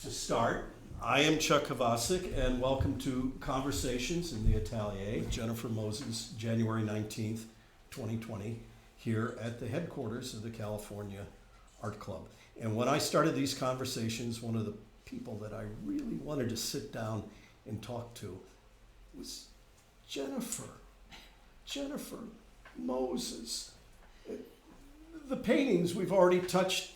To start, I am Chuck Kovacic, and welcome to Conversations in the Atelier with Jennifer Moses, January 19th, 2020, here at the headquarters of the California Art Club. And when I started these conversations, one of the people that I really wanted to sit down and talk to was Jennifer Moses. The paintings we've already touched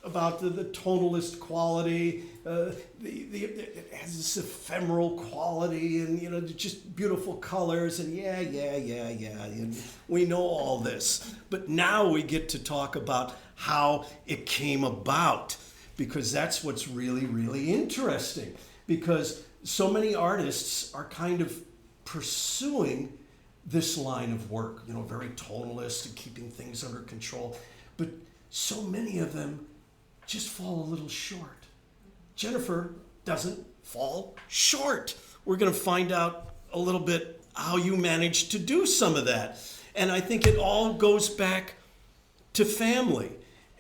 about the tonalist quality, it has this ephemeral quality, and just beautiful colors, and yeah, and we know all this. But now we get to talk about how it came about, because that's what's really, really interesting. Because so many artists are kind of pursuing this line of work, very tonalist and keeping things under control. But so many of them just fall a little short. Jennifer doesn't fall short. We're going to find out a little bit how you managed to do some of that. And I think it all goes back to family.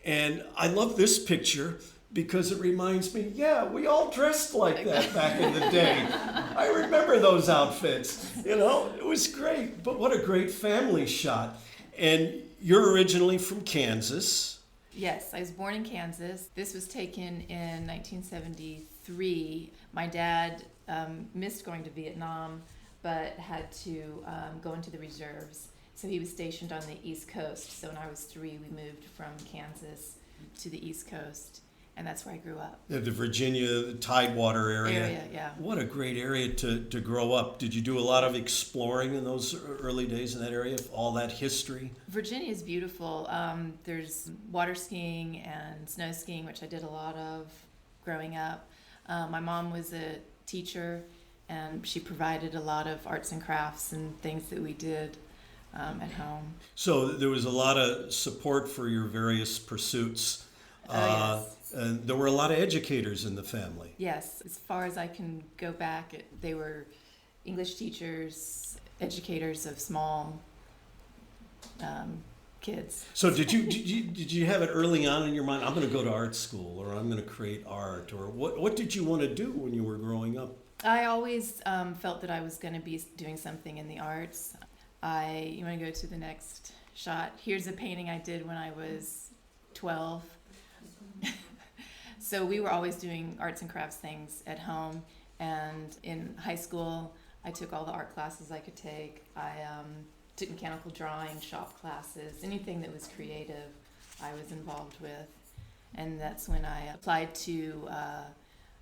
And I love this picture because it reminds me, we all dressed like that back in the day. I remember those outfits. It was great. But what a great family shot. And you're originally from Kansas. Yes, I was born in Kansas. This was taken in 1973. My dad missed going to Vietnam, but had to go into the reserves. So he was stationed on the East Coast. So when I was 3, we moved from Kansas to the East Coast. And that's where I grew up. The Virginia, the Tidewater area. Yeah. What a great area to grow up. Did you do a lot of exploring in those early days in that area, all that history? Virginia is beautiful. There's water skiing and snow skiing, which I did a lot of growing up. My mom was a teacher, and she provided a lot of arts and crafts and things that we did at home. So there was a lot of support for your various pursuits. Yes. And there were a lot of educators in the family. Yes, as far as I can go back, they were English teachers, educators of small kids. So did you have it early on in your mind? I'm going to go to art school, or I'm going to create art, or what did you want to do when you were growing up? I always felt that I was going to be doing something in the arts. You want to go to the next shot? Here's a painting I did when I was 12. So we were always doing arts and crafts things at home, and in high school I took all the art classes I could take. I took mechanical drawing, shop classes, anything that was creative I was involved with. And that's when I applied to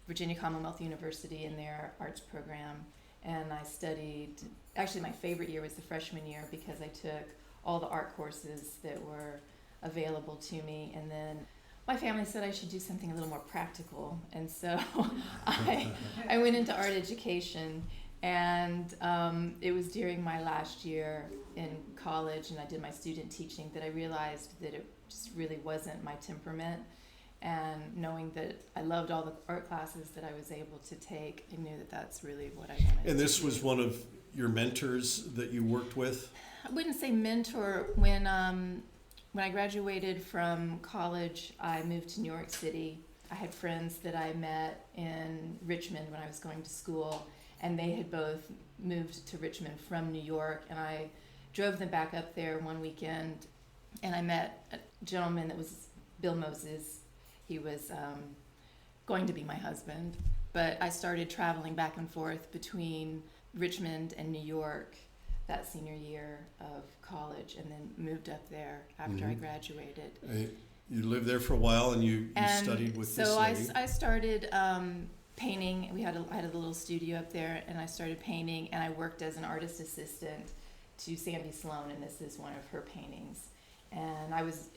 Virginia Commonwealth University in their arts program, and I studied, actually my favorite year was the freshman year because I took all the art courses that were available to me, and then my family said I should do something a little more practical, and so I went into art education, and it was during my last year in college, and I did my student teaching, that I realized that it just really wasn't my temperament, and knowing that I loved all the art classes that I was able to take, I knew that that's really what I wanted to do. And this was one of your mentors that you worked with? I wouldn't say mentor. When I graduated from college, I moved to New York City. I had friends that I met in Richmond when I was going to school, and they had both moved to Richmond from New York, and I drove them back up there one weekend, and I met a gentleman that was Bill Moses. He was going to be my husband, but I started traveling back and forth between Richmond and New York that senior year of college, and then moved up there after I graduated. You lived there for a while, and you studied with this lady. So I started painting. I had a little studio up there, and I started painting, and I worked as an artist assistant to Sandy Sloan, and this is one of her paintings. And I was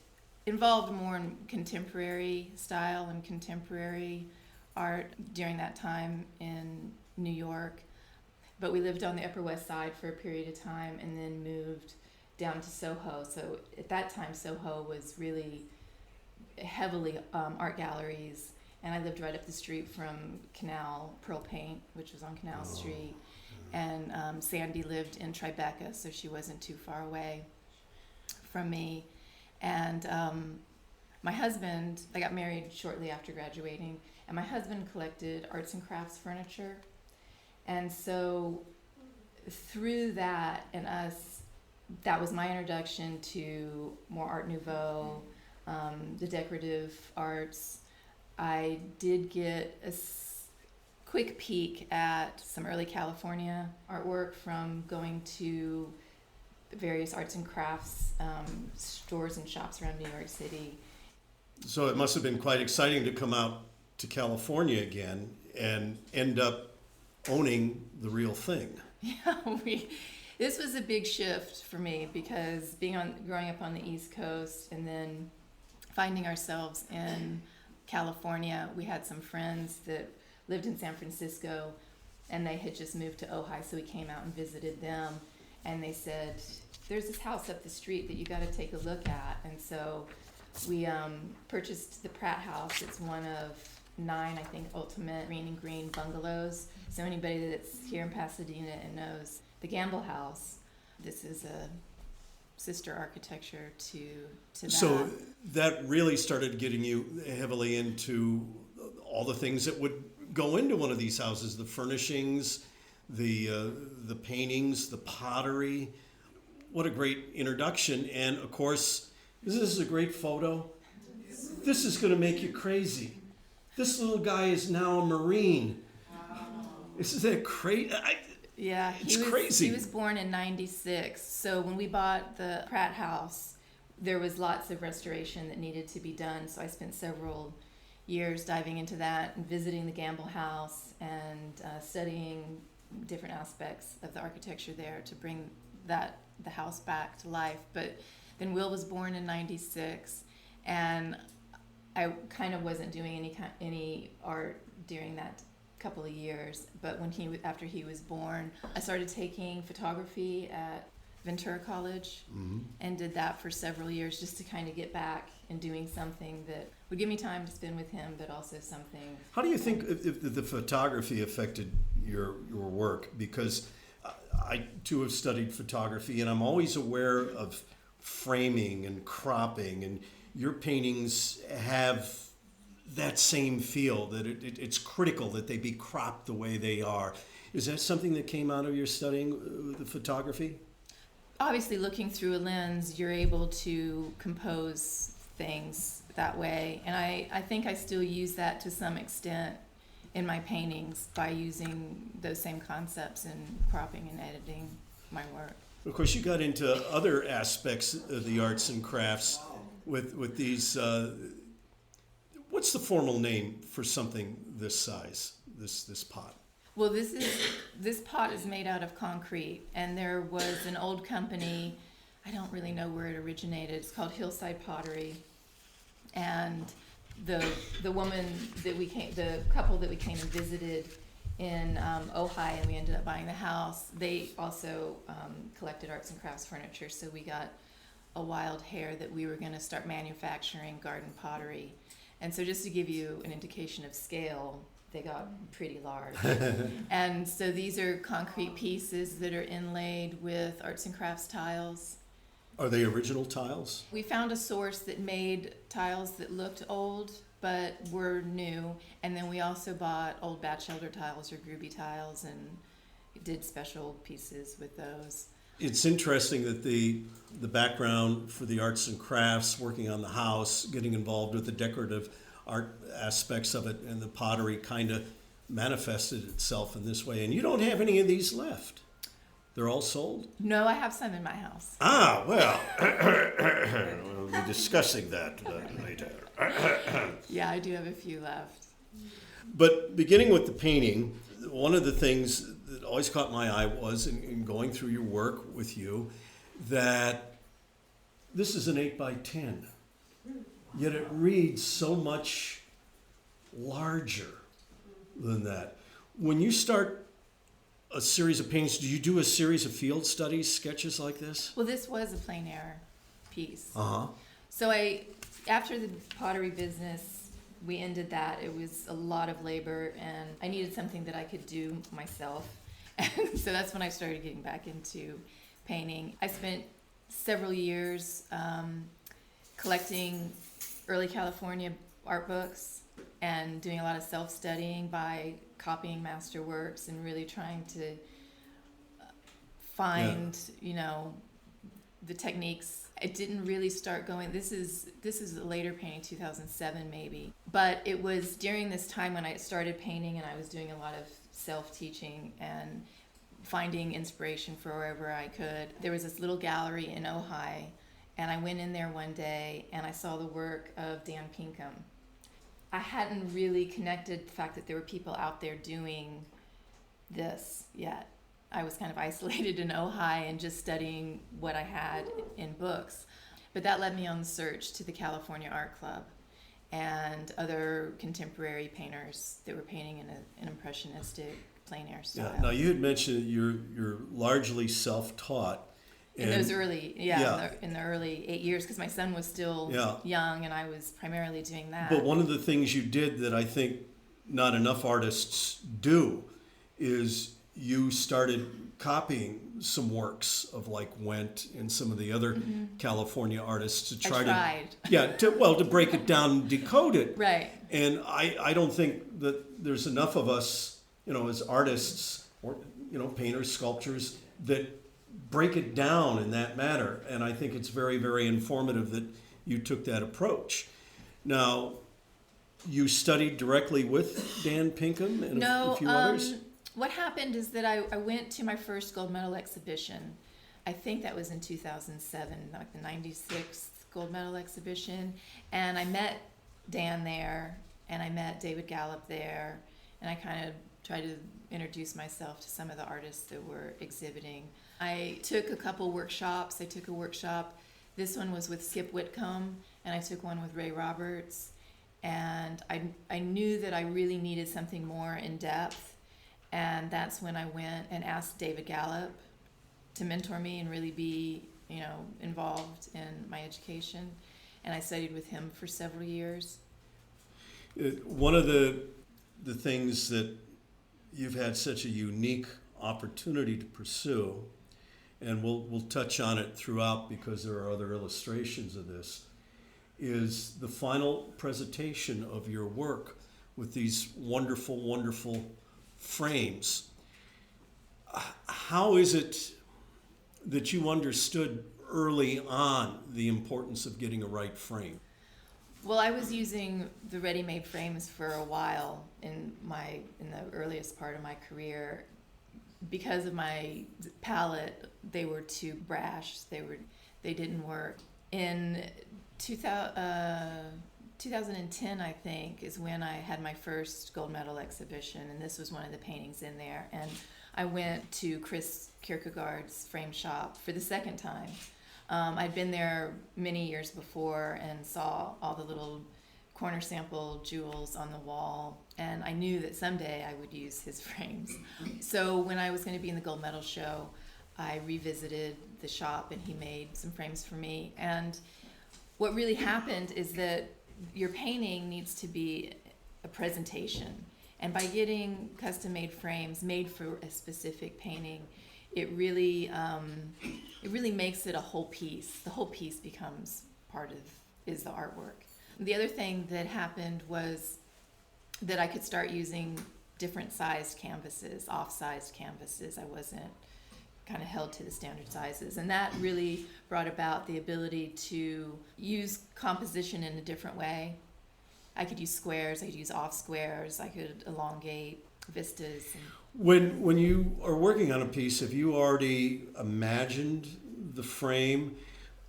involved more in contemporary style and contemporary art during that time in New York. But we lived on the Upper West Side for a period of time, and then moved down to Soho. So at that time, Soho was really heavily art galleries, and I lived right up the street from Canal Pearl Paint, which was on Canal Street. And Sandy lived in Tribeca, so she wasn't too far away from me. And my husband, I got married shortly after graduating, and my husband collected arts and crafts furniture. And so through that and us, that was my introduction to more Art Nouveau, the decorative arts. I did get a quick peek at some early California artwork from going to various arts and crafts stores and shops around New York City. So it must have been quite exciting to come out to California again and end up owning the real thing. Yeah, this was a big shift for me because growing up on the East Coast and then finding ourselves in California. We had some friends that lived in San Francisco and they had just moved to Ojai, so we came out and visited them, and they said, there's this house up the street that you got to take a look at. And so we purchased the Pratt House. It's one of 9, I think, ultimate green and green bungalows. So anybody that's here in Pasadena and knows the Gamble House, this is a sister architecture to that. So that really started getting you heavily into all the things that would go into one of these houses, the furnishings, the paintings, the pottery. What a great introduction. And of course, this is a great photo. This is going to make you crazy. This little guy is now a Marine. Isn't that crazy? Yeah, it's crazy. He was born in '96. So when we bought the Pratt House, there was lots of restoration that needed to be done. So I spent several years diving into that and visiting the Gamble House and studying different aspects of the architecture there to bring the house back to life. But then Will was born in '96, and I kind of wasn't doing any art during that couple of years. But after he was born, I started taking photography at Ventura College, and did that for several years just to kind of get back and doing something that would give me time to spend with him, but also something. How do you think if the photography affected your work? Because I too have studied photography, and I'm always aware of framing and cropping, and your paintings have that same feel, that it's critical that they be cropped the way they are. Is that something that came out of your studying the photography? Obviously, looking through a lens, you're able to compose things that way. And I think I still use that to some extent in my paintings by using those same concepts in cropping and editing my work. Of course, you got into other aspects of the arts and crafts with these. What's the formal name for something this size, this pot? Well, this pot is made out of concrete, and there was an old company, I don't really know where it originated, it's called Hillside Pottery, and the couple that we came and visited in Ojai, and we ended up buying the house, they also collected arts and crafts furniture, so we got a wild hair that we were going to start manufacturing garden pottery. And so just to give you an indication of scale, they got pretty large. And so these are concrete pieces that are inlaid with arts and crafts tiles. Are they original tiles? We found a source that made tiles that looked old but were new. And then we also bought old Batchelder tiles or Groovy tiles and did special pieces with those. It's interesting that the background for the arts and crafts, working on the house, getting involved with the decorative art aspects of it, and the pottery kind of manifested itself in this way. And you don't have any of these left. They're all sold? No, I have some in my house. Ah, well, we'll be discussing that later. Yeah, I do have a few left. But beginning with the painting, one of the things that always caught my eye was, in going through your work with you, that this is an 8x10. Yet it reads so much larger than that. When you start a series of paintings, do you do a series of field studies, sketches like this? Well, this was a plein air piece. Uh-huh. So after the pottery business, we ended that. It was a lot of labor, and I needed something that I could do myself. And so that's when I started getting back into painting. I spent several years collecting early California art books and doing a lot of self-studying by copying masterworks and really trying to find, the techniques. It didn't really start going. This is a later painting, 2007 maybe. But it was during this time when I started painting and I was doing a lot of self-teaching and finding inspiration for wherever I could. There was this little gallery in Ojai, and I went in there one day and I saw the work of Dan Pinkham. I hadn't really connected the fact that there were people out there doing this yet. I was kind of isolated in Ojai and just studying what I had in books. But that led me on the search to the California Art Club and other contemporary painters that were painting in an impressionistic plein air style. Yeah. Now you had mentioned you're largely self-taught. In those early, in the early 8 years, because my son was still young and I was primarily doing that. But one of the things you did that I think not enough artists do is you started copying some works of like Wendt and some of the other California artists to try to break it down and decode it. Right. And I don't think that there's enough of us, as artists or, painters, sculptors that break it down in that manner. And I think it's very, very informative that you took that approach. Now, you studied directly with Dan Pinkham and a few others? What happened is that I went to my first gold medal exhibition. I think that was in 2007, like the 96th gold medal exhibition. And I met Dan there, and I met David Gallup there, and I kind of tried to introduce myself to some of the artists that were exhibiting. I took a couple workshops. I took a workshop. This one was with Skip Whitcomb, and I took one with Ray Roberts. And I knew that I really needed something more in depth. And that's when I went and asked David Gallup to mentor me and really be, involved in my education. And I studied with him for several years. One of the things that you've had such a unique opportunity to pursue, and we'll touch on it throughout because there are other illustrations of this, is the final presentation of your work with these wonderful, wonderful frames. How is it that you understood early on the importance of getting a right frame? Well, I was using the ready-made frames for a while in the earliest part of my career. Because of my palette, they were too brash. They didn't work. In 2010, I think, is when I had my first gold medal exhibition, and this was one of the paintings in there. And I went to Chris Kierkegaard's frame shop for the second time. I'd been there many years before and saw all the little corner sample jewels on the wall, and I knew that someday I would use his frames. So when I was going to be in the gold medal show, I revisited the shop, and he made some frames for me. And what really happened is that your painting needs to be a presentation, and by getting custom-made frames made for a specific painting, it really makes it a whole piece. The whole piece becomes is the artwork. The other thing that happened was that I could start using different sized canvases, off-sized canvases. I wasn't kind of held to the standard sizes, and that really brought about the ability to use composition in a different way. I could use squares, I could use off squares, I could elongate vistas. When you are working on a piece, have you already imagined the frame,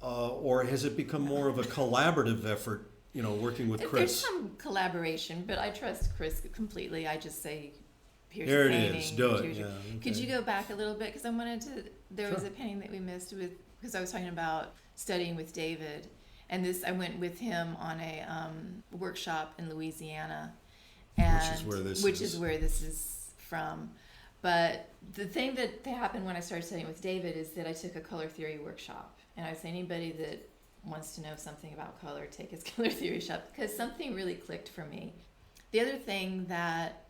or has it become more of a collaborative effort, working with Chris? There's some collaboration, but I trust Chris completely. I just say, here's there the painting. It is. Do it. Yeah, okay. Could you go back a little bit? Because I wanted to, there was a painting that we missed because I was talking about studying with David. And I went with him on a workshop in Louisiana. Which is where this is from. But the thing that happened when I started studying with David is that I took a color theory workshop. And I would say anybody that wants to know something about color, take his color theory shop, because something really clicked for me. The other thing that,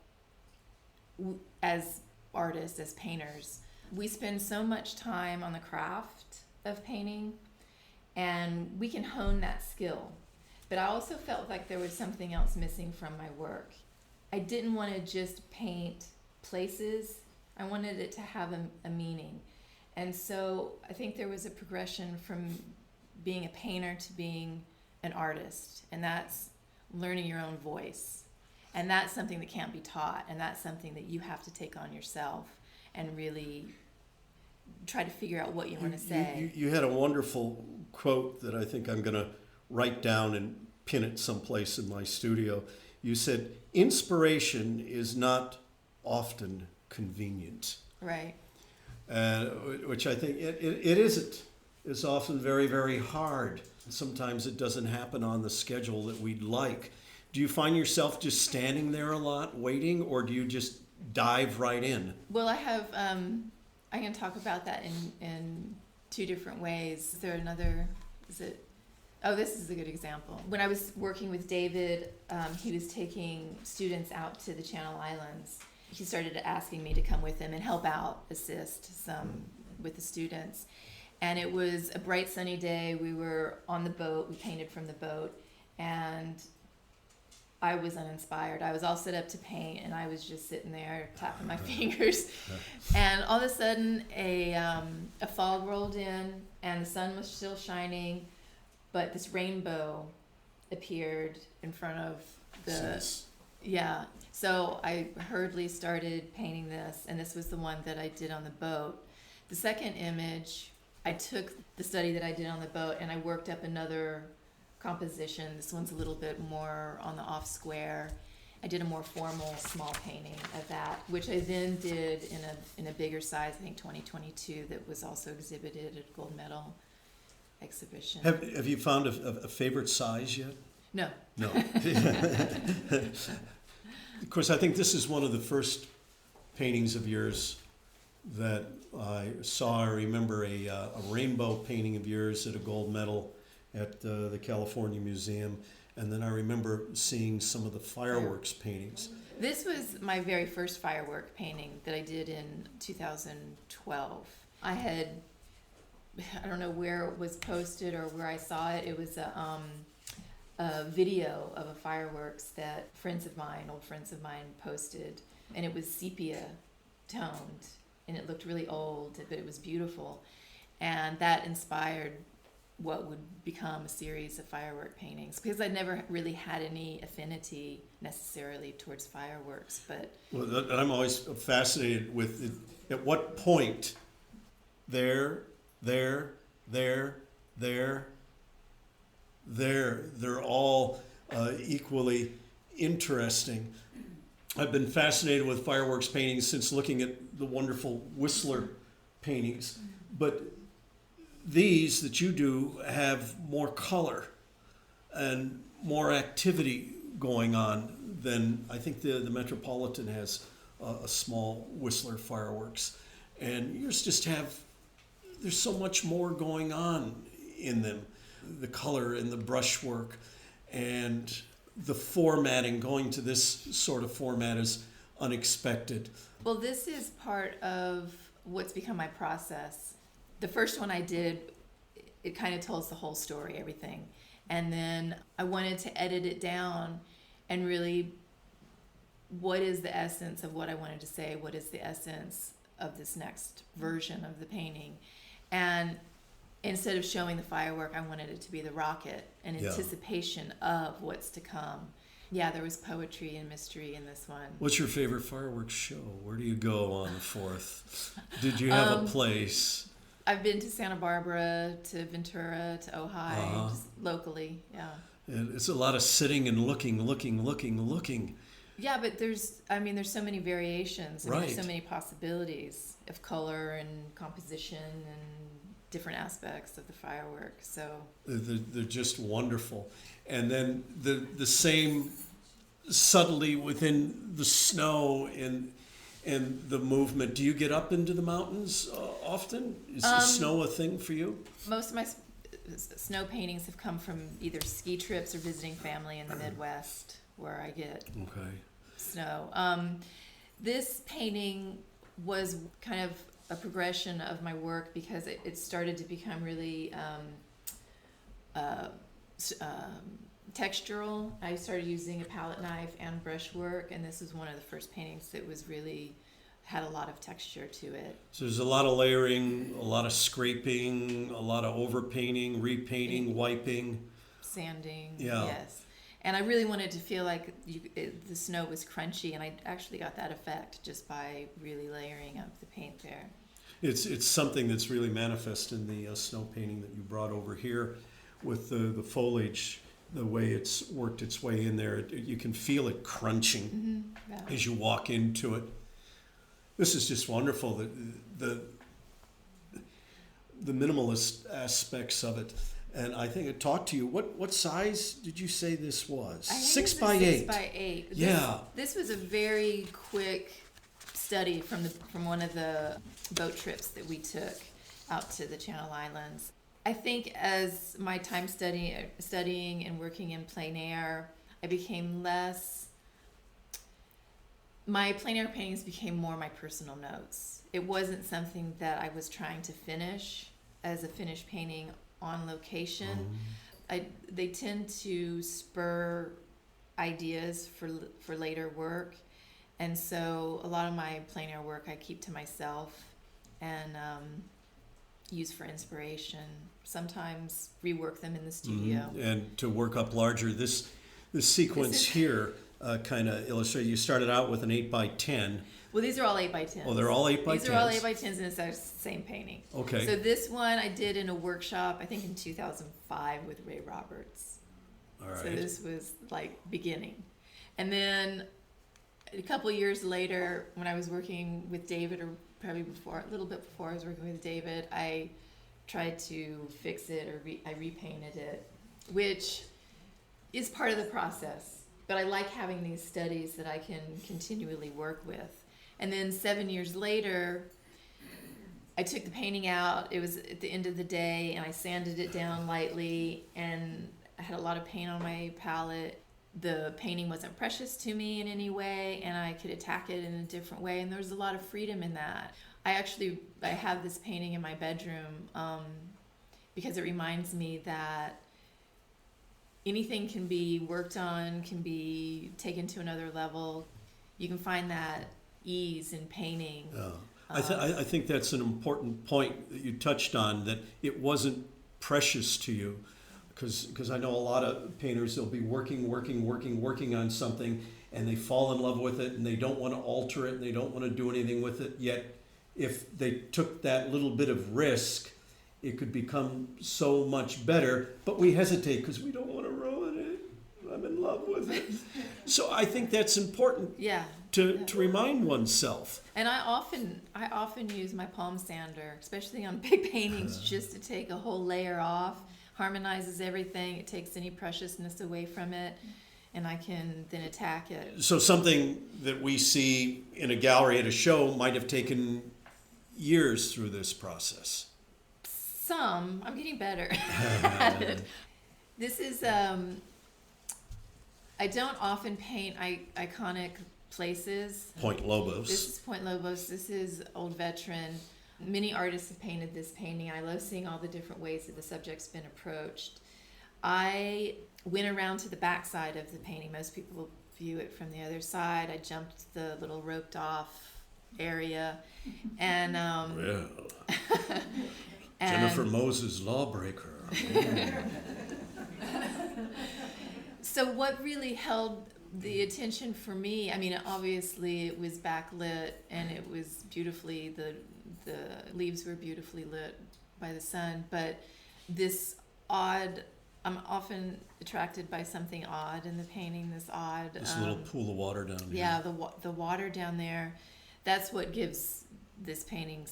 as artists, as painters, we spend so much time on the craft of painting, and we can hone that skill. But I also felt like there was something else missing from my work. I didn't want to just paint places. I wanted it to have a meaning. And so I think there was a progression from being a painter to being an artist. And that's learning your own voice. And that's something that can't be taught. And that's something that you have to take on yourself and really try to figure out what you want to say. You had a wonderful quote that I think I'm going to write down and pin it someplace in my studio. You said, inspiration is not often convenient. Right. Which I think it isn't. It's often very, very hard. Sometimes it doesn't happen on the schedule that we'd like. Do you find yourself just standing there a lot waiting, or do you just dive right in? Well, I have, I can talk about that in two different ways. Is there another, this is a good example. When I was working with David, he was taking students out to the Channel Islands. He started asking me to come with him and help out, assist some with the students. And it was a bright sunny day. We were on the boat. We painted from the boat. And I was uninspired. I was all set up to paint, and I was just sitting there tapping my fingers. And all of a sudden, a fog rolled in, and the sun was still shining, but this rainbow appeared in front of the... Yeah. So I hurriedly started painting this, and this was the one that I did on the boat. The second image, I took the study that I did on the boat, and I worked up another composition. This one's a little bit more on the off square. I did a more formal small painting of that, which I then did in a bigger size, I think 2022, that was also exhibited at Gold Medal exhibition. Have you found a favorite size yet? No. No. Of course, I think this is one of the first paintings of yours that I saw. I remember a rainbow painting of yours at a gold medal at the California Museum. And then I remember seeing some of the fireworks paintings. This was my very first firework painting that I did in 2012. I don't know where it was posted or where I saw it. It was a video of a fireworks that old friends of mine posted. And it was sepia toned. And it looked really old, but it was beautiful. And that inspired what would become a series of firework paintings, because I never really had any affinity necessarily towards fireworks. But I'm always fascinated with it. At what point they're all equally interesting. I've been fascinated with fireworks paintings since looking at the wonderful Whistler paintings, but these that you do have more color and more activity going on than I think the Metropolitan has a small Whistler fireworks. And yours just there's so much more going on in them. The color and the brushwork and the formatting, going to this sort of format is unexpected. Well, this is part of what's become my process. The first one I did, it kind of tells the whole story, everything. And then I wanted to edit it down and really, what is the essence of what I wanted to say? What is the essence of this next version of the painting? And instead of showing the firework, I wanted it to be the rocket, an anticipation of what's to come. Yeah, there was poetry and mystery in this one. What's your favorite fireworks show? Where do you go on the 4th? Did you have a place? I've been to Santa Barbara, to Ventura, to Ojai, just locally, yeah. And it's a lot of sitting and looking. Yeah, but there's so many variations, and right. There's so many possibilities of color and composition and different aspects of the fireworks. So they're just wonderful. And then the same subtlety within the snow and the movement. Do you get up into the mountains often? Is snow a thing for you? Most of my snow paintings have come from either ski trips or visiting family in the Midwest, where I get snow. This painting was kind of a progression of my work because it started to become really textural. I started using a palette knife and brushwork, and this is one of the first paintings that was really had a lot of texture to it. So there's a lot of layering, a lot of scraping, a lot of overpainting, repainting, wiping. Sanding, Yeah. yes. And I really wanted to feel like the snow was crunchy, and I actually got that effect just by really layering up the paint there. It's something that's really manifest in the snow painting that you brought over here with the foliage, the way it's worked its way in there. You can feel it crunching as you walk into it. This is just wonderful. The minimalist aspects of it. And I think I talked to you. What size did you say this was? 6 by 8. 6 by 8. Yeah. This was a very quick study from one of the boat trips that we took out to the Channel Islands. I think as my time studying and working in plein air, I became less. My plein air paintings became more my personal notes. It wasn't something that I was trying to finish as a finished painting on location. They tend to spur ideas for later work, and so a lot of my plein air work I keep to myself and use for inspiration. Sometimes rework them in the studio. And to work up larger, this sequence here kind of illustrates. You started out with an 8 by 10. Well, these are all 8 by 10s. Oh, they're all 8 by 10s. These are all 8 by 10s, and it's the same painting. Okay. So this one I did in a workshop, I think in 2005 with Ray Roberts. All right. So this was like beginning. And then a couple years later, when I was working with David, or probably before, a little bit before I was working with David, I tried to fix it, or I repainted it, which is part of the process. But I like having these studies that I can continually work with. And then 7 years later, I took the painting out. It was at the end of the day, and I sanded it down lightly, and I had a lot of paint on my palette. The painting wasn't precious to me in any way, and I could attack it in a different way, and there was a lot of freedom in that. I have this painting in my bedroom because it reminds me that anything can be worked on, can be taken to another level. You can find that ease in painting. Yeah. I think that's an important point that you touched on, that it wasn't precious to you. Because I know a lot of painters, they'll be working on something, and they fall in love with it, and they don't want to alter it, and they don't want to do anything with it. Yet, if they took that little bit of risk, it could become so much better. But we hesitate because we don't want to ruin it. I'm in love with it. So I think that's important. Yeah. To remind oneself. And I often use my palm sander, especially on big paintings, just to take a whole layer off. Harmonizes everything. It takes any preciousness away from it, and I can then attack it. So something that we see in a gallery at a show might have taken years through this process. I'm getting better at it. This is, I don't often paint iconic places. Point Lobos. This is Point Lobos. This is Old Veteran. Many artists have painted this painting. I love seeing all the different ways that the subject's been approached. I went around to the back side of the painting. Most people view it from the other side. I jumped the little roped off area. And Well, Jennifer Moses, Lawbreaker. So what really held the attention for me, I mean, obviously it was backlit, and it was beautifully, the leaves were beautifully lit by the sun, but this odd, I'm often attracted by something odd in the painting, this little pool of water down here. Yeah, the water down there, that's what gives this painting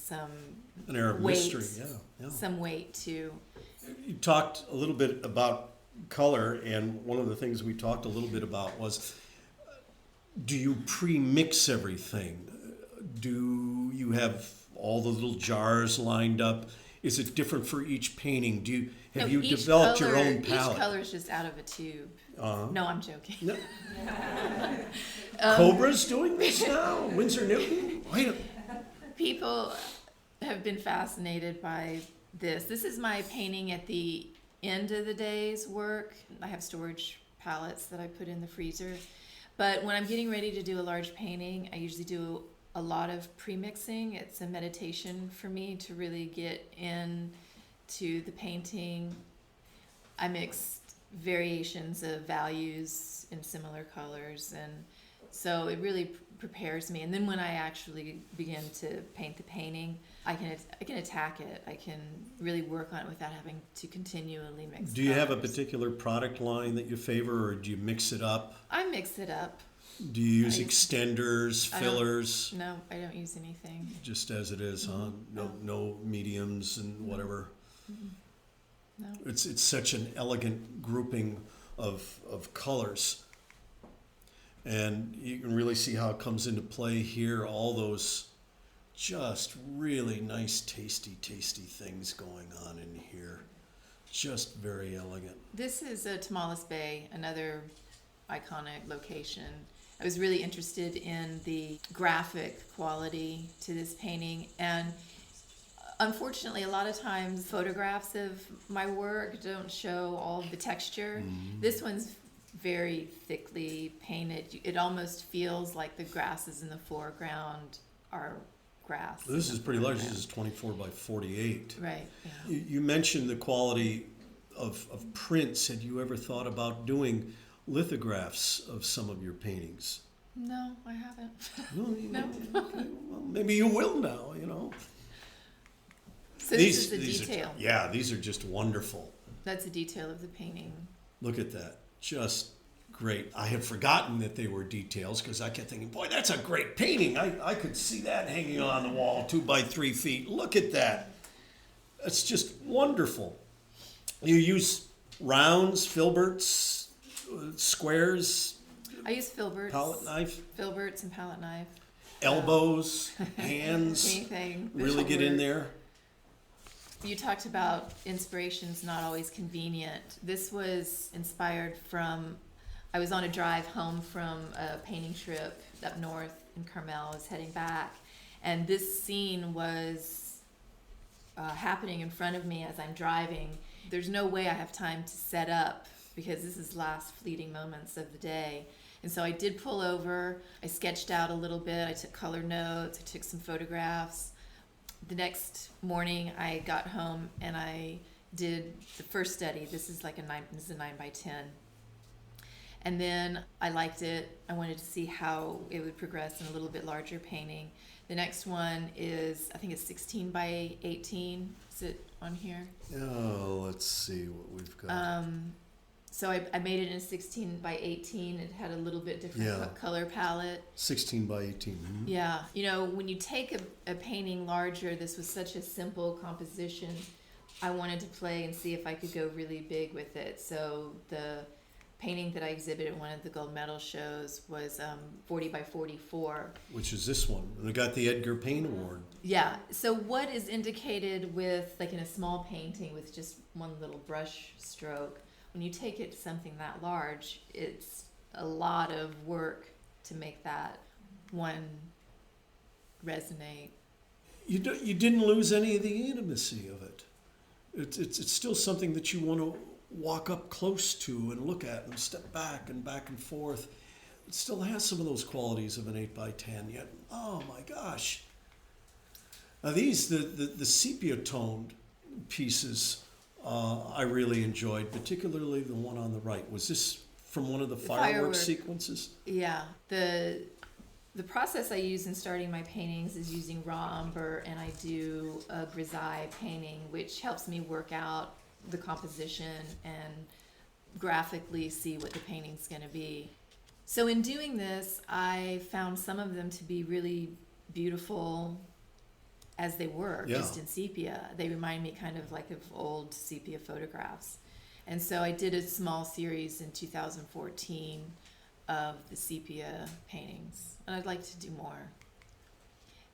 an air of weight, mystery, yeah. some weight to. You talked a little bit about color, and one of the things we talked a little bit about was, do you pre-mix everything? Do you have all the little jars lined up? Is it different for each painting? Have you developed your own palette? Each color is just out of a tube. No, I'm joking. No. Cobra's doing this now? Winsor Newton? People have been fascinated by this. This is my painting at the end of the day's work. I have storage palettes that I put in the freezer. But when I'm getting ready to do a large painting, I usually do a lot of pre-mixing. It's a meditation for me to really get into the painting. I mix variations of values in similar colors, and so it really prepares me. And then when I actually begin to paint the painting, I can attack it. I can really work on it without having to continually mix. Do you have a colors. particular product line that you favor, or do you mix it up? I mix it up. Do you use extenders, fillers? No, I don't use anything. Just as it is, huh? No mediums and whatever. No. It's such an elegant grouping of colors. And you can really see how it comes into play here. All those just really nice, tasty things going on in here. Just very elegant. This is a Tonalist Bay, another iconic location. I was really interested in the graphic quality to this painting, and unfortunately a lot of times photographs of my work don't show all of the texture. This one's very thickly painted. It almost feels like the grasses in the foreground are grass. This is pretty large. This is 24 by 48. Right, yeah. You mentioned the quality of prints. Had you ever thought about doing lithographs of some of your paintings? No, I haven't. No. Okay. Well, maybe you will now, you know. So this is the detail. These are just wonderful. That's the detail of the painting. Look at that. Just great. I had forgotten that they were details because I kept thinking, boy, that's a great painting. I could see that hanging on the wall 2 by 3 feet. Look at that. That's just wonderful. You use rounds, filberts, squares, I use filberts. palette knife, Filberts and palette knife. elbows, hands. Anything. Really get in there. You talked about inspiration's not always convenient. This was inspired from, I was on a drive home from a painting trip up north in Carmel. I was heading back, and this scene was happening in front of me as I'm driving. There's no way I have time to set up because this is last fleeting moments of the day. And so I did pull over, I sketched out a little bit, I took color notes, I took some photographs. The next morning I got home and I did the first study. This is like this is a 9 by 10. And then I liked it. I wanted to see how it would progress in a little bit larger painting. The next one is, I think it's 16 by 18. Is it on here? Oh, let's see what we've got. So I made it in 16 by 18. It had a little bit different color palette. 16 by 18. Mhm. Yeah, you know, when you take a painting larger, this was such a simple composition. I wanted to play and see if I could go really big with it. So the painting that I exhibited at one of the gold medal shows was 40 by 44. Which is this one. And it got the Edgar Payne Award. Yeah, so what is indicated with, like in a small painting with just one little brush stroke, when you take it to something that large, it's a lot of work to make that one resonate. You didn't lose any of the intimacy of it. It's still something that you want to walk up close to and look at and step back and forth. It still has some of those qualities of an 8 by 10, yet, oh my gosh. Now these, the sepia toned pieces, I really enjoyed, particularly the one on the right. Was this from one of the fireworks sequences? Yeah, the process I use in starting my paintings is using raw umber, and I do a grisaille painting, which helps me work out the composition and graphically see what the painting's going to be. So in doing this, I found some of them to be really beautiful as they were, just in sepia. They remind me kind of like of old sepia photographs. And so I did a small series in 2014 of the sepia paintings, and I'd like to do more.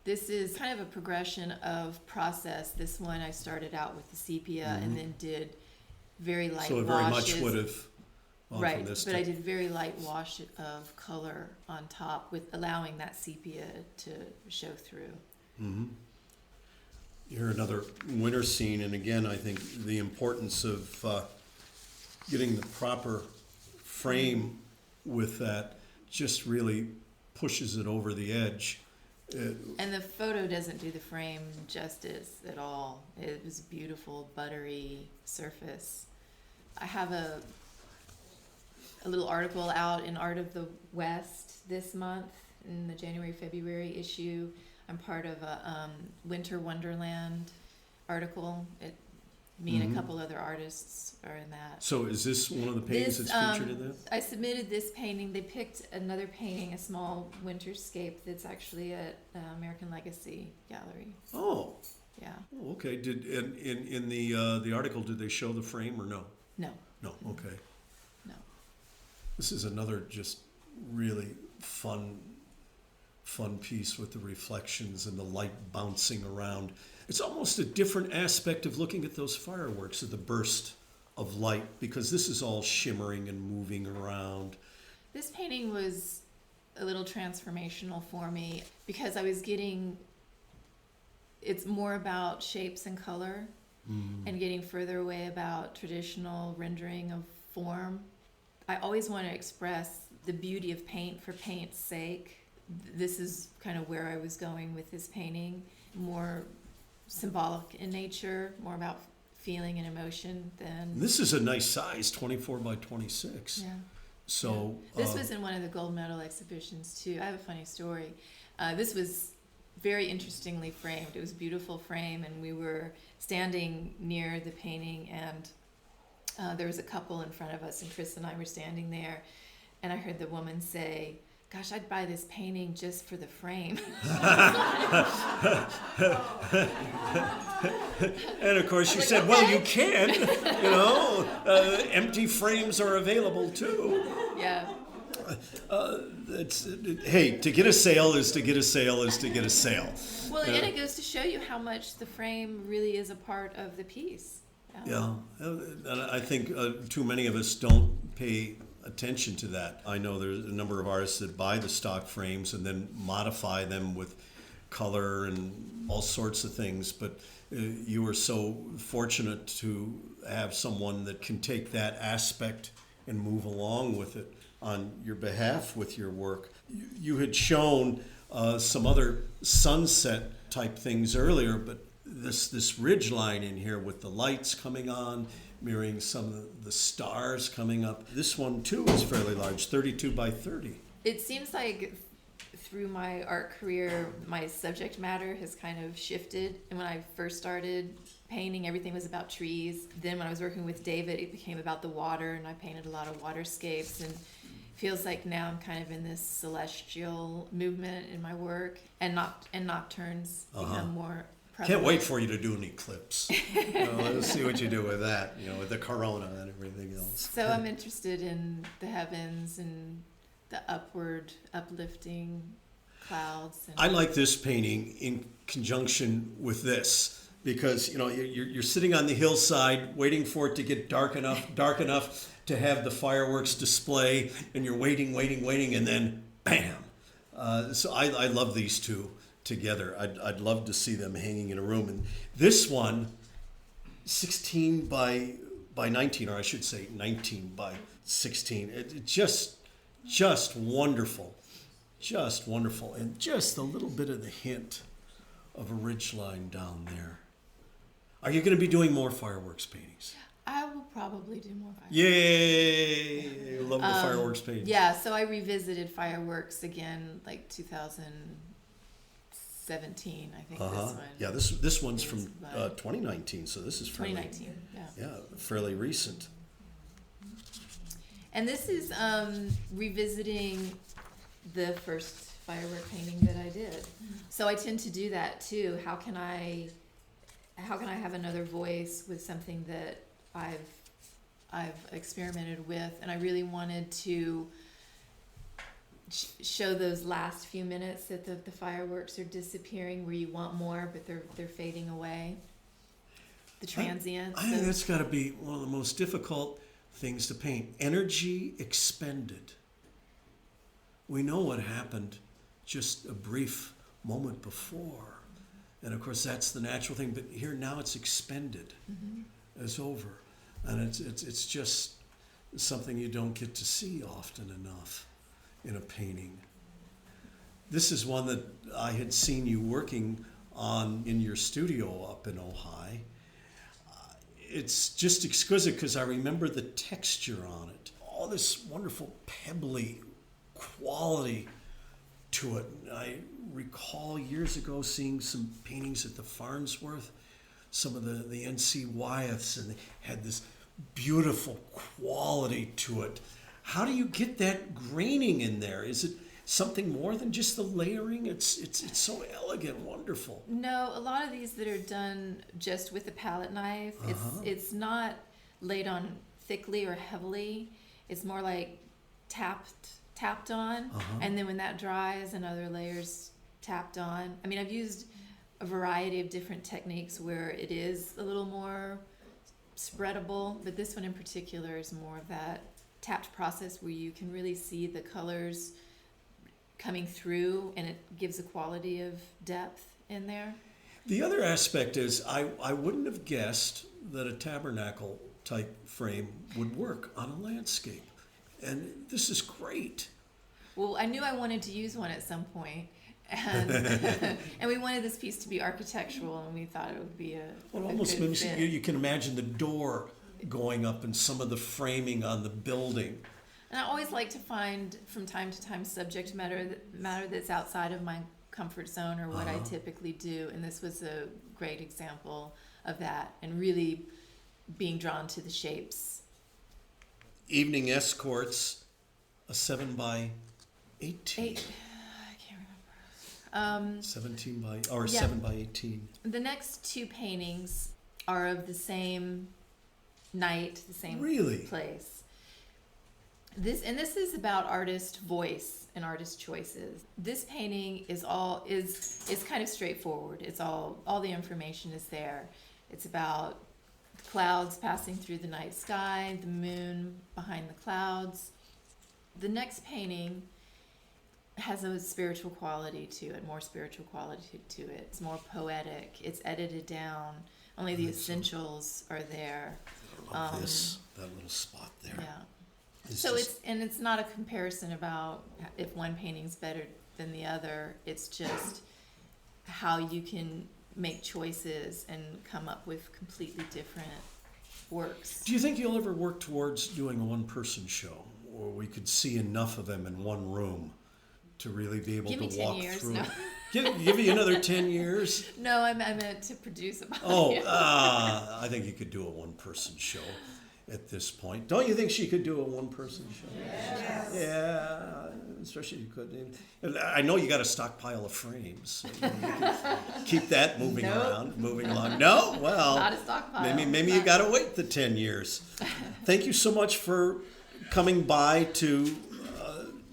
This is kind of a progression of process. This one I started out with the sepia and then did very light washes. So it very much would have gone right, from this but I did very light wash of color on top, with allowing that sepia to show through. Mm-hmm. You're another winter scene, and again, I think the importance of getting the proper frame with that just really pushes it over the edge. And the photo doesn't do the frame justice at all. It was a beautiful, buttery surface. I have a little article out in Art of the West this month in the January-February issue. I'm part of a Winter Wonderland article. Me and a couple other artists are in that. So is this one of the paintings that's featured in that? I submitted this painting. They picked another painting, a small winterscape that's actually at American Legacy Gallery. Oh. Yeah. Oh, okay. Did in the article, did they show the frame or no? No. No. Okay. No. This is another just really fun piece with the reflections and the light bouncing around. It's almost a different aspect of looking at those fireworks, of the burst of light, because this is all shimmering and moving around. This painting was a little transformational for me because I was it's more about shapes and color and getting further away about traditional rendering of form. I always want to express the beauty of paint for paint's sake. This is kind of where I was going with this painting, more symbolic in nature, more about feeling and emotion than... This is a nice size, 24 by 26. Yeah. So yeah. This was in one of the gold medal exhibitions too. I have a funny story. This was very interestingly framed. It was a beautiful frame, and we were standing near the painting, and there was a couple in front of us, and Chris and I were standing there, and I heard the woman say, "Gosh, I'd buy this painting just for the frame." And of course you said, okay. Well, you can, empty frames are available too. Yeah. Hey, to get a sale is to get a sale is to get a sale. Well, and it goes to show you how much the frame really is a part of the piece. Yeah, and I think too many of us don't pay attention to that. I know there's a number of artists that buy the stock frames and then modify them with color and all sorts of things, but you are so fortunate to have someone that can take that aspect and move along with it on your behalf with your work. You had shown some other sunset type things earlier, but this ridge line in here with the lights coming on, mirroring some of the stars coming up. This one too is fairly large, 32 by 30. It seems like through my art career, my subject matter has kind of shifted. And when I first started painting, everything was about trees. Then when I was working with David, it became about the water, and I painted a lot of waterscapes. And it feels like now I'm kind of in this celestial movement in my work, and nocturnes become more prevalent. Can't wait for you to do an eclipse. Let's see what you do with that, with the corona and everything else. So I'm interested in the heavens and the upward, uplifting clouds. And... I like this painting in conjunction with this because, you're sitting on the hillside waiting for it to get dark enough to have the fireworks display, and you're waiting, and then bam. So I love these two together. I'd love to see them hanging in a room. And this one, 16 by 19, or I should say 19 by 16. It just wonderful, and just a little bit of the hint of a ridge line down there. Are you going to be doing more fireworks paintings? I will probably do more fireworks. Yay! I love the fireworks paintings. Yeah, so I revisited fireworks again, like 2017, I think. This one. Yeah, this one's from 2019, so this is fairly, 2019. Yeah, fairly recent. And this is revisiting the first firework painting that I did. So I tend to do that too. How can I have another voice with something that I've experimented with? And I really wanted to show those last few minutes that the fireworks are disappearing, where you want more, but they're fading away. The transients. I think that's got to be one of the most difficult things to paint. Energy expended. We know what happened just a brief moment before. And of course that's the natural thing, but here now it's expended. It's over. And it's just something you don't get to see often enough in a painting. This is one that I had seen you working on in your studio up in Ojai. It's just exquisite because I remember the texture on it. All this wonderful pebbly quality to it. I recall years ago seeing some paintings at the Farnsworth, some of the N.C. Wyeths, and they had this beautiful quality to it. How do you get that graining in there? Is it something more than just the layering? It's so elegant, wonderful. No, a lot of these that are done just with a palette knife, it's not laid on thickly or heavily. It's more like tapped on, and then when that dries, another layer's tapped on. I mean, I've used a variety of different techniques where it is a little more spreadable, but this one in particular is more of that tapped process where you can really see the colors coming through, and it gives a quality of depth in there. The other aspect is I wouldn't have guessed that a tabernacle type frame would work on a landscape. And this is great. Well, I knew I wanted to use one at some point, and and we wanted this piece to be architectural, and we thought it would be Well, a almost good makes fit. you can imagine the door going up and some of the framing on the building. And I always like to find from time to time subject matter that's outside of my comfort zone or what I typically do, and this was a great example of that, and really being drawn to the shapes. Evening escorts, a 7 by 18. I can't remember. 17 by, or Yeah. 7 by 18. The next two paintings are of the same night, the same Really? place. This is about artist voice and artist choices. This painting is kind of straightforward. It's all the information is there. It's about clouds passing through the night sky, the moon behind the clouds. The next painting has a spiritual quality to it, more spiritual quality to it. It's more poetic. It's edited down. Only the essentials are there. I love this, that little spot there. Yeah. It's So just- it's not a comparison about if one painting's better than the other. It's just how you can make choices and come up with completely different works. Do you think you'll ever work towards doing a one-person show, or we could see enough of them in one room to really be able Give me to 10 walk years, through? no. Give you another 10 years? No, I meant to produce a Oh, volume. I think you could do a one-person show at this point. Don't you think she could do a one-person show? Yes. Yeah, especially you could. And I know you got a stockpile of frames. So you can keep that moving Nope. moving along. No, well, Not a stockpile. maybe you got to wait the 10 years. Thank you so much for coming by to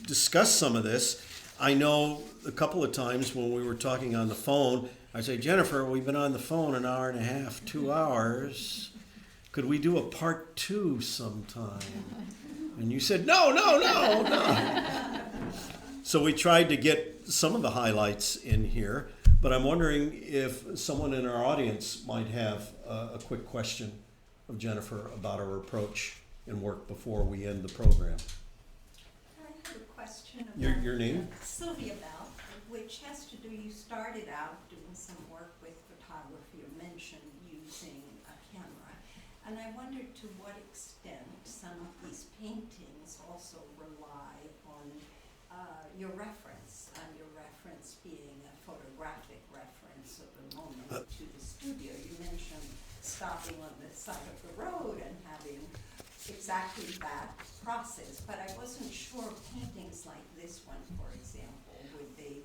discuss some of this. I know a couple of times when we were talking on the phone, I say, Jennifer, we've been on the phone an hour and a half, 2 hours. Could we do a part 2 sometime? And you said, no. So we tried to get some of the highlights in here, but I'm wondering if someone in our audience might have a quick question of Jennifer about her approach and work before we end the program. I have a question about Your name? Sylvia Bell, which has to do, you started out doing some work with photography, or mentioned using a camera. And I wondered to what extent some of these paintings also rely on your reference being a photographic reference of the moment to the studio. You mentioned stopping on the side of the road and having exactly that process, but I wasn't sure paintings like this one, for example, would they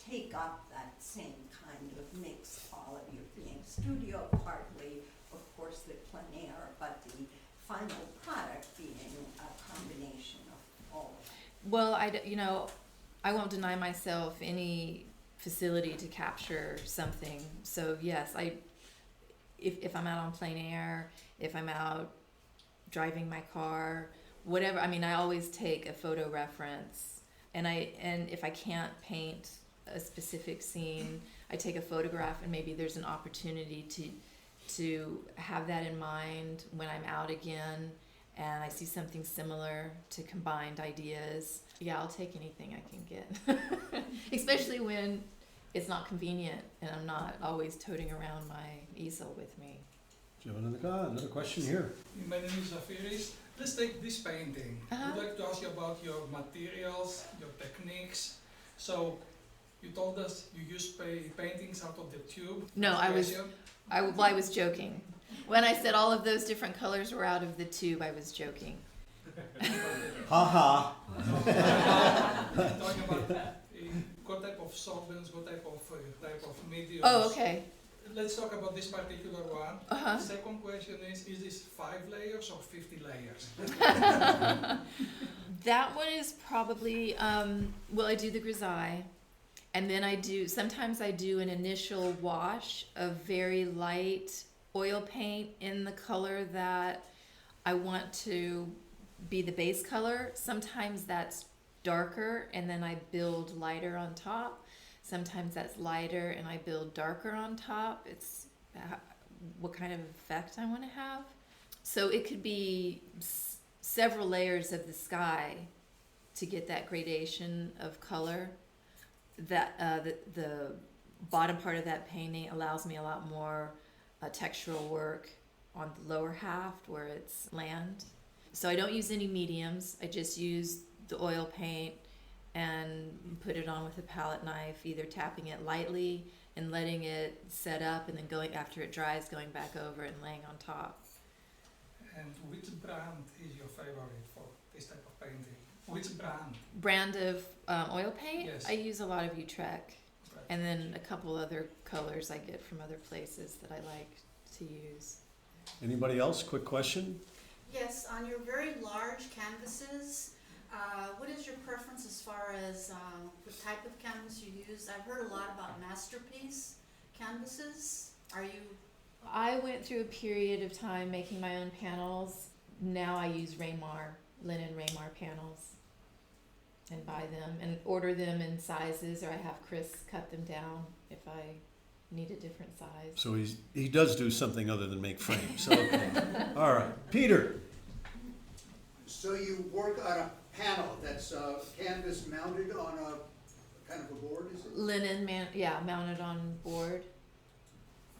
take up that same kind of mixed quality of being studio, partly, of course, the plein air, but the final product being a combination of all of it. Well, I won't deny myself any facility to capture something. So yes, if I'm out on plein air, if I'm out driving my car, whatever, I always take a photo reference, and if I can't paint a specific scene, I take a photograph, and maybe there's an opportunity to have that in mind when I'm out again, and I see something similar to combined ideas, yeah, I'll take anything I can get. Especially when it's not convenient and I'm not always toting around my easel with me. Do you have another question here? My name is Zafiris. Let's take this painting. Uh-huh. I'd like to ask you about your materials, your techniques. So you told us you use paintings out of the tube. No, I was joking. When I said all of those different colors were out of the tube, I was joking. Ha ha. Talking about what type of solvents, what type of mediums. Oh, okay. Let's talk about this particular one. Uh-huh. Second question is this 5 layers or 50 layers? That one is probably, well, I do the grisaille, and then sometimes I do an initial wash of very light oil paint in the color that I want to be the base color. Sometimes that's darker, and then I build lighter on top. Sometimes that's lighter and I build darker on top. It's what kind of effect I want to have. So it could be several layers of the sky to get that gradation of color. That the bottom part of that painting allows me a lot more textural work on the lower half where it's land. So I don't use any mediums. I just use the oil paint and put it on with a palette knife, either tapping it lightly and letting it set up, and then after it dries, going back over and laying on top. And which brand is your favorite for this type of painting? Which brand? Brand of oil paint? Yes. I use a lot of Utrecht, Right. and then a couple other colors I get from other places that I like to use. Anybody else? Quick question? Yes, on your very large canvases, what is your preference as far as the type of canvas you use? I've heard a lot about masterpiece canvases. Are you? I went through a period of time making my own panels. Now I use linen Raymar panels, and buy them and order them in sizes, or I have Chris cut them down if I need a different size. So he does do something other than make frames. So, okay. All right. Peter. So you work on a panel that's canvas mounted on a kind of a board, is it? Linen, mounted on board.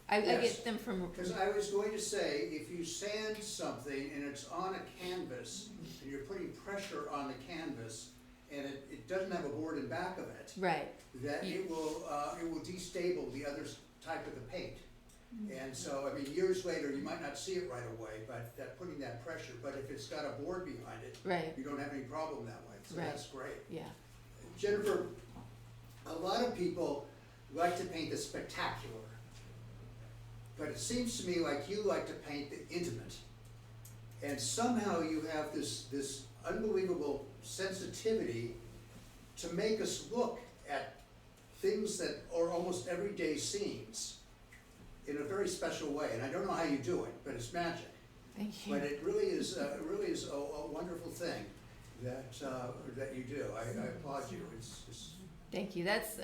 I Yes. get them from. Because I was going to say, if you sand something and it's on a canvas, and you're putting pressure on the canvas, and it doesn't have a board in back of it, Right. that it will destable the other type of the paint. And so, I mean, years later, you might not see it right away, but putting that pressure, but if it's got a board behind it, Right. you don't have any problem that way, so Right. that's great. Yeah. Jennifer, a lot of people like to paint the spectacular, but it seems to me like you like to paint the intimate. And somehow you have this unbelievable sensitivity to make us look at things that are almost everyday scenes in a very special way. And I don't know how you do it, but it's magic. Thank you. But it really is a wonderful thing that you do. I applaud you. It's Thank you. That's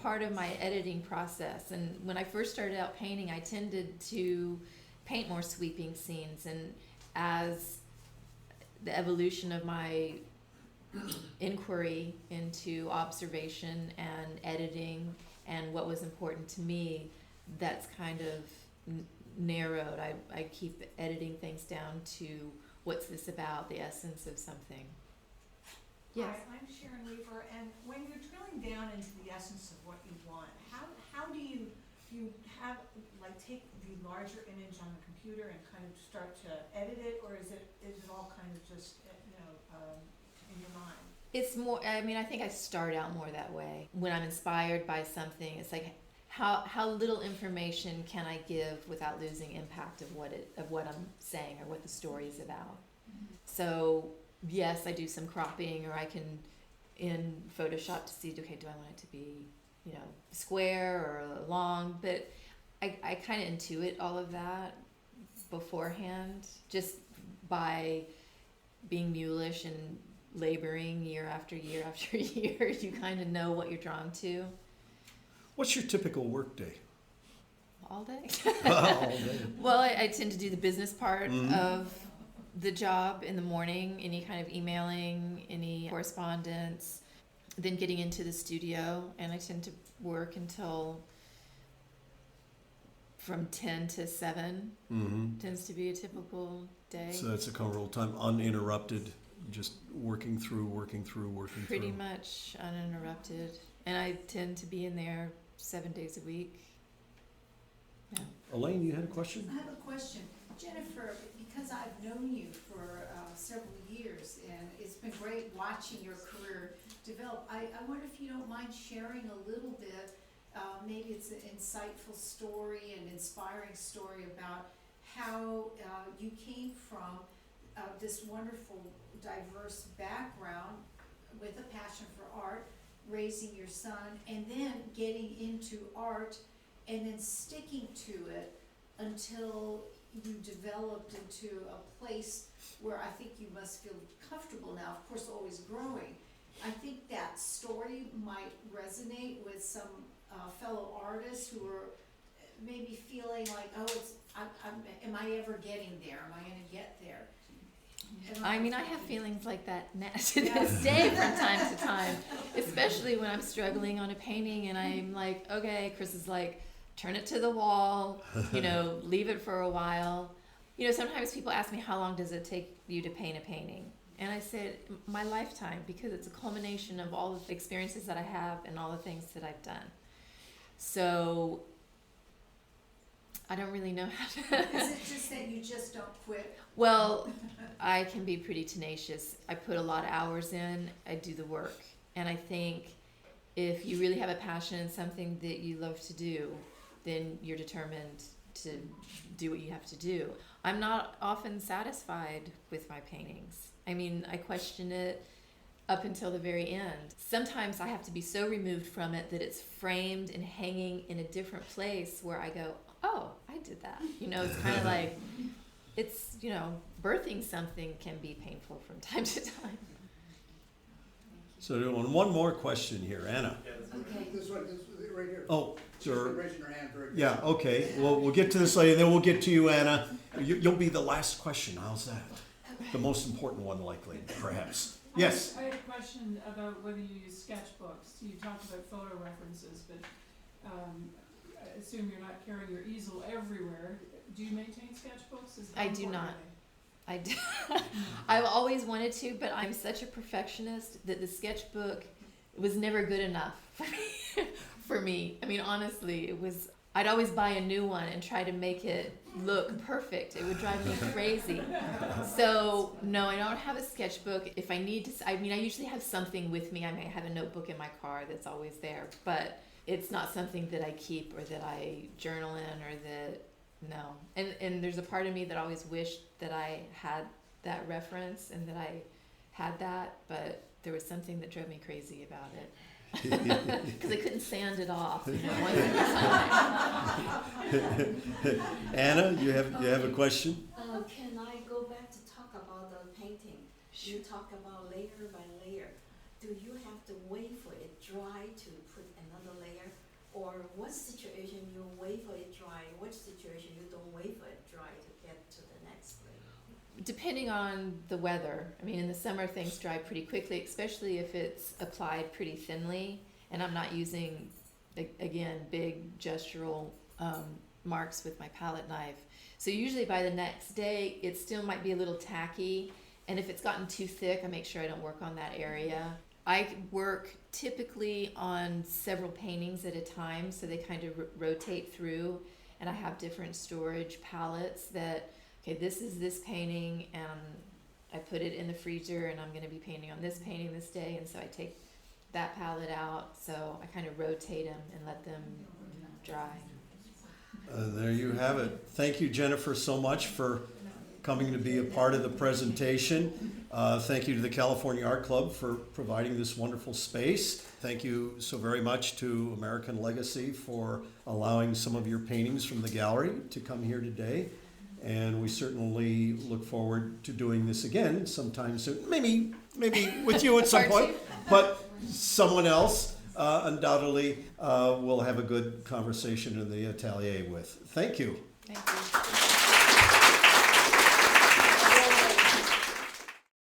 part of my editing process. And when I first started out painting, I tended to paint more sweeping scenes. And as the evolution of my inquiry into observation and editing and what was important to me, that's kind of narrowed. I keep editing things down to what's this about, the essence of something. Yes. Hi, I'm Sharon Weaver, and when you're drilling down into the essence of what you want, how do you take the larger image on the computer and kind of start to edit it, or is it all kind of just in your mind? It's more, I think I start out more that way. When I'm inspired by something, it's like, how little information can I give without losing impact of what I'm saying or what the story is about. Mm-hmm. So yes, I do some cropping, or I can in Photoshop to see, okay, do I want it to be, square or long? But I kind of intuit all of that beforehand, just by being mulish and laboring year after year after year. You kind of know what you're drawn to. What's your typical work day? All day. All day. Well, I tend to do the business part Mm-hmm. of the job in the morning, any kind of emailing, any correspondence, then getting into the studio, and I tend to work until from 10 to 7 tends to be a typical day. So that's a comfortable time, uninterrupted, just working through. Pretty much uninterrupted. And I tend to be in there 7 days a week. Yeah. Elaine, you had a question? I have a question. Jennifer, because I've known you for several years, and it's been great watching your career develop, I wonder if you don't mind sharing a little bit, maybe it's an insightful story, an inspiring story about how you came from this wonderful, diverse background with a passion for art, raising your son, and then getting into art, and then sticking to it until you developed into a place where I think you must feel comfortable now, of course always growing. I think that story might resonate with some fellow artists who are maybe feeling like, oh, am I ever getting there? Am I going to get there? I mean, I have feelings like that to this day from time to time, especially when I'm struggling on a painting and I'm like, okay, Chris is like, turn it to the wall, leave it for a while. Sometimes people ask me, how long does it take you to paint a painting? And I said, my lifetime, because it's a culmination of all the experiences that I have and all the things that I've done. So I don't really know how to... Is it just that you just don't quit? Well, I can be pretty tenacious. I put a lot of hours in. I do the work. And I think if you really have a passion in something that you love to do, then you're determined to do what you have to do. I'm not often satisfied with my paintings. I mean, I question it up until the very end. Sometimes I have to be so removed from it that it's framed and hanging in a different place where I go, oh, I did that. It's kind of like, it's, birthing something can be painful from time to time. So doing one more question here, Anna. Okay. This one, right here. Oh, She's sir. been raising her hand very good. Yeah, okay. Well, we'll get to this later, then we'll get to you, Anna. You'll be the last question. How's that? The most important one, likely, perhaps. Yes? I had a question about whether you use sketchbooks. You talked about photo references, but I assume you're not carrying your easel everywhere. Do you maintain sketchbooks? I do not. I've always wanted to, but I'm such a perfectionist that the sketchbook was never good enough for me. I mean, honestly, I'd always buy a new one and try to make it look perfect. It would drive me crazy. So, no, I don't have a sketchbook. If I need to, I usually have something with me. I may have a notebook in my car that's always there, but it's not something that I keep or that I journal in or that, no. And there's a part of me that always wished that I had that reference and that I had that, but there was something that drove me crazy about it. Because I couldn't sand it off. Anna, you have a question? Can I go back to talk about the painting? You talk about layer by layer. Do you have to wait for it dry to put another layer? Or what situation you wait for it dry? What situation you don't wait for it dry to get to the next layer? Depending on the weather. I mean, in the summer things dry pretty quickly, especially if it's applied pretty thinly and I'm not using, again, big gestural marks with my palette knife. So usually by the next day, it still might be a little tacky, and if it's gotten too thick, I make sure I don't work on that area. I work typically on several paintings at a time, so they kind of rotate through, and I have different storage palettes that, okay, this is this painting, and I put it in the freezer, and I'm going to be painting on this painting this day, and so I take that palette out, so I kind of rotate them and let them dry. There you have it. Thank you, Jennifer, so much for coming to be a part of the presentation. Thank you to the California Art Club for providing this wonderful space. Thank you so very much to American Legacy for allowing some of your paintings from the gallery to come here today. And we certainly look forward to doing this again sometime soon. Maybe with you at some point, but someone else undoubtedly will have a good conversation in the Atelier with. Thank you. Thank you.